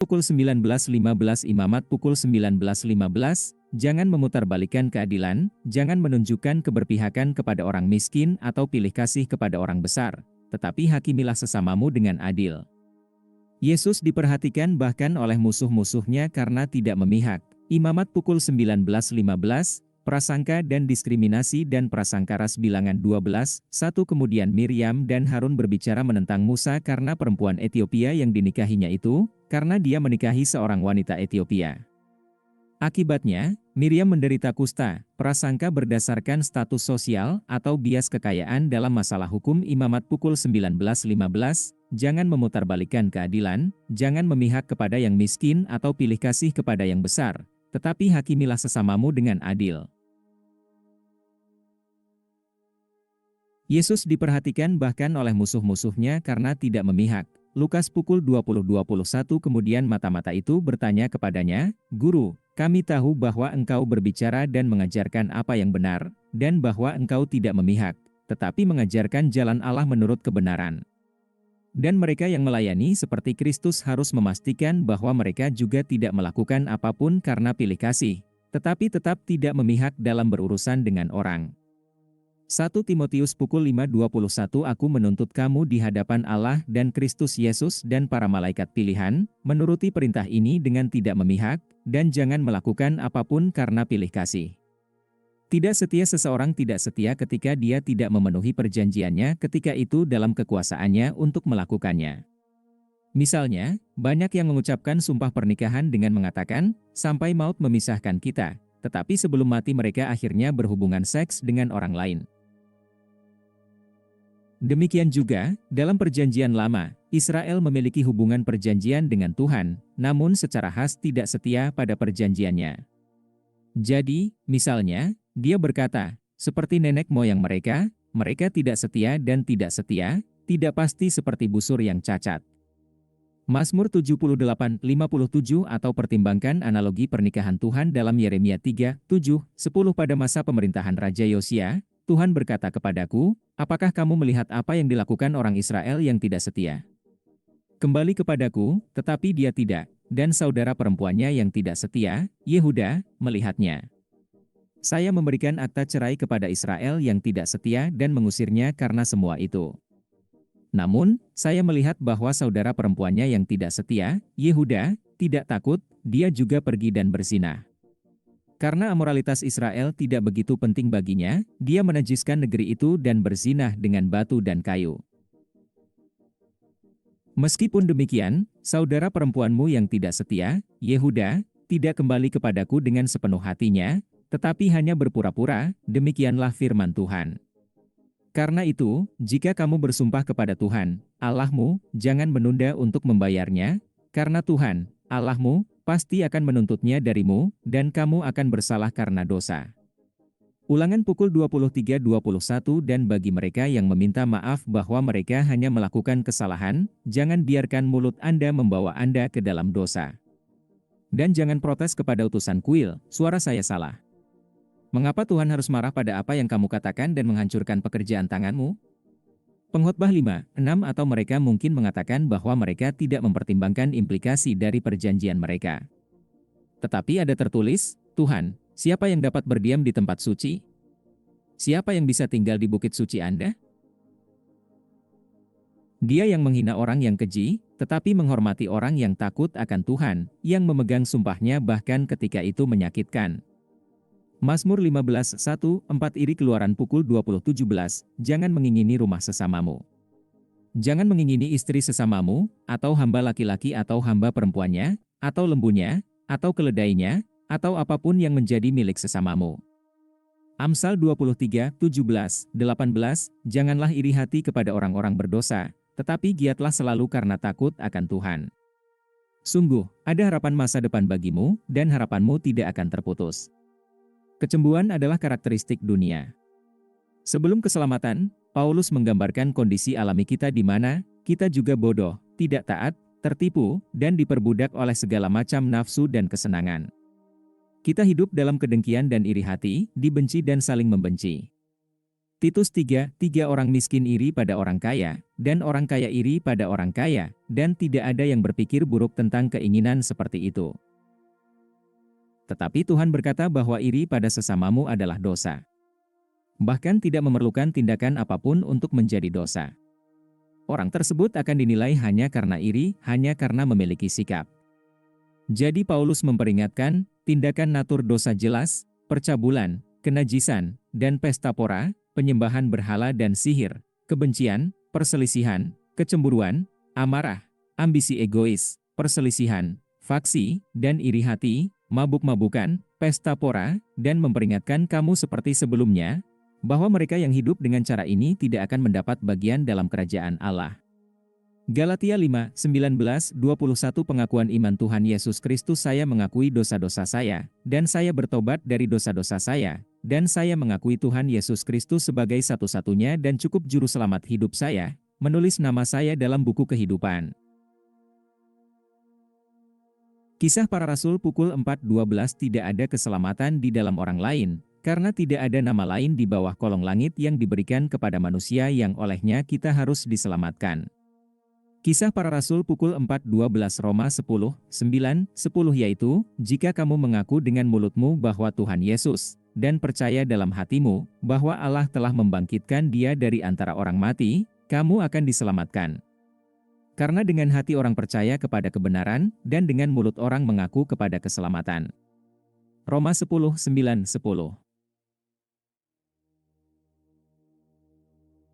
Pukul 19.15 Imamat pukul 19.15, jangan memutarbalikkan keadilan, jangan menunjukkan keberpihakan kepada orang miskin atau pilih kasih kepada orang besar, tetapi hakimilah sesamamu dengan adil. Yesus diperhatikan bahkan oleh musuh-musuhnya karena tidak memihak. Imamat pukul 19.15, prasangka dan diskriminasi dan prasangka ras bilangan 12, 1 Kemudian Miriam dan Harun berbicara menentang Musa karena perempuan Etiopia yang dinikahinya itu, karena dia menikahi seorang wanita Etiopia. Akibatnya, Miriam menderita kusta, prasangka berdasarkan status sosial atau bias kekayaan dalam masalah hukum. Imamat pukul 19.15, jangan memutarbalikkan keadilan, jangan memihak kepada yang miskin atau pilih kasih kepada yang besar, tetapi hakimilah sesamamu dengan adil. Yesus diperhatikan bahkan oleh musuh-musuhnya karena tidak memihak. Lukas pukul 20.21 Kemudian mata-mata itu bertanya kepadanya, "Guru, kami tahu bahwa engkau berbicara dan mengajarkan apa yang benar, dan bahwa engkau tidak memihak, tetapi mengajarkan jalan Allah menurut kebenaran." Dan mereka yang melayani seperti Kristus harus memastikan bahwa mereka juga tidak melakukan apapun karena pilih kasih, tetapi tetap tidak memihak dalam berurusan dengan orang. 1 Timotius pukul 5.21 Aku menuntut kamu di hadapan Allah dan Kristus Yesus dan para malaikat pilihan, menuruti perintah ini dengan tidak memihak, dan jangan melakukan apapun karena pilih kasih. Tidak setia seseorang tidak setia ketika dia tidak memenuhi perjanjiannya ketika itu dalam kekuasaannya untuk melakukannya. Misalnya, banyak yang mengucapkan sumpah pernikahan dengan mengatakan, sampai maut memisahkan kita, tetapi sebelum mati mereka akhirnya berhubungan seks dengan orang lain. Demikian juga, dalam perjanjian lama, Israel memiliki hubungan perjanjian dengan Tuhan, namun secara khas tidak setia pada perjanjiannya. Jadi, misalnya, dia berkata, seperti nenek moyang mereka, mereka tidak setia dan tidak setia, tidak pasti seperti busur yang cacat. Mazmur 78:57 atau pertimbangkan analogi pernikahan Tuhan dalam Yeremia 3:7-10 pada masa pemerintahan Raja Yosia, Tuhan berkata kepadaku, apakah kamu melihat apa yang dilakukan orang Israel yang tidak setia? Kembali kepadaku, tetapi dia tidak, dan saudara perempuannya yang tidak setia, Yehuda, melihatnya. Saya memberikan akta cerai kepada Israel yang tidak setia dan mengusirnya karena semua itu. Namun, saya melihat bahwa saudara perempuannya yang tidak setia, Yehuda, tidak takut, dia juga pergi dan berzina. Karena amoralitas Israel tidak begitu penting baginya, dia menajiskan negeri itu dan berzinah dengan batu dan kayu. Meskipun demikian, saudara perempuanmu yang tidak setia, Yehuda, tidak kembali kepadaku dengan sepenuh hatinya, tetapi hanya berpura-pura, demikianlah firman Tuhan. Karena itu, jika kamu bersumpah kepada Tuhan, Allahmu, jangan menunda untuk membayarnya, karena Tuhan, Allahmu, pasti akan menuntutnya darimu, dan kamu akan bersalah karena dosa. Ulangan pukul 23.21 Dan bagi mereka yang meminta maaf bahwa mereka hanya melakukan kesalahan, jangan biarkan mulut Anda membawa Anda ke dalam dosa. Dan jangan protes kepada utusan kuil, suara saya salah. Mengapa Tuhan harus marah pada apa yang kamu katakan dan menghancurkan pekerjaan tanganmu? Pengkhotbah 5:6 Atau mereka mungkin mengatakan bahwa mereka tidak mempertimbangkan implikasi dari perjanjian mereka. Tetapi ada tertulis, Tuhan, siapa yang dapat berdiam di tempat suci? Siapa yang bisa tinggal di bukit suci Anda? Dia yang menghina orang yang keji, tetapi menghormati orang yang takut akan Tuhan, yang memegang sumpahnya bahkan ketika itu menyakitkan. Mazmur 15:1-4 Iri keluaran pukul 20.17 Jangan mengingini rumah sesamamu. Jangan mengingini istri sesamamu, atau hamba laki-laki atau hamba perempuannya, atau lembunya, atau keledainya, atau apapun yang menjadi milik sesamamu. Amsal 23:17-18 Janganlah iri hati kepada orang-orang berdosa, tetapi giatlah selalu karena takut akan Tuhan. Sungguh, ada harapan masa depan bagimu, dan harapanmu tidak akan terputus. Kecemburuan adalah karakteristik dunia. Sebelum keselamatan, Paulus menggambarkan kondisi alami kita di mana kita juga bodoh, tidak taat, tertipu, dan diperbudak oleh segala macam nafsu dan kesenangan. Kita hidup dalam kedengkian dan iri hati, dibenci dan saling membenci. Titus 3, 3 orang miskin iri pada orang kaya, dan orang kaya iri pada orang kaya, dan tidak ada yang berpikir buruk tentang keinginan seperti itu. Tetapi Tuhan berkata bahwa iri pada sesamamu adalah dosa. Bahkan tidak memerlukan tindakan apapun untuk menjadi dosa. Orang tersebut akan dinilai hanya karena iri, hanya karena memiliki sikap. Jadi Paulus memperingatkan, tindakan natur dosa jelas, percabulan, kenajisan, dan pesta pora, penyembahan berhala dan sihir, kebencian, perselisihan, kecemburuan, amarah, ambisi egois, perselisihan, faksi, dan iri hati, mabuk-mabukan, pesta pora, dan memperingatkan kamu seperti sebelumnya, bahwa mereka yang hidup dengan cara ini tidak akan mendapat bagian dalam kerajaan Allah. Galatia 5, 19, 21 Pengakuan iman Tuhan Yesus Kristus. Saya mengakui dosa-dosa saya, dan saya bertobat dari dosa-dosa saya, dan saya mengakui Tuhan Yesus Kristus sebagai satu-satunya dan cukup juru selamat hidup saya, menulis nama saya dalam buku kehidupan. Kisah Para Rasul pukul 4:12 Tidak ada keselamatan di dalam orang lain, karena tidak ada nama lain di bawah kolong langit yang diberikan kepada manusia yang olehnya kita harus diselamatkan. Kisah Para Rasul pukul 4:12 Roma 10, 9, 10 yaitu, jika kamu mengaku dengan mulutmu bahwa Tuhan Yesus, dan percaya dalam hatimu, bahwa Allah telah membangkitkan dia dari antara orang mati, kamu akan diselamatkan. Karena dengan hati orang percaya kepada kebenaran, dan dengan mulut orang mengaku kepada keselamatan. Roma 10, 9, 10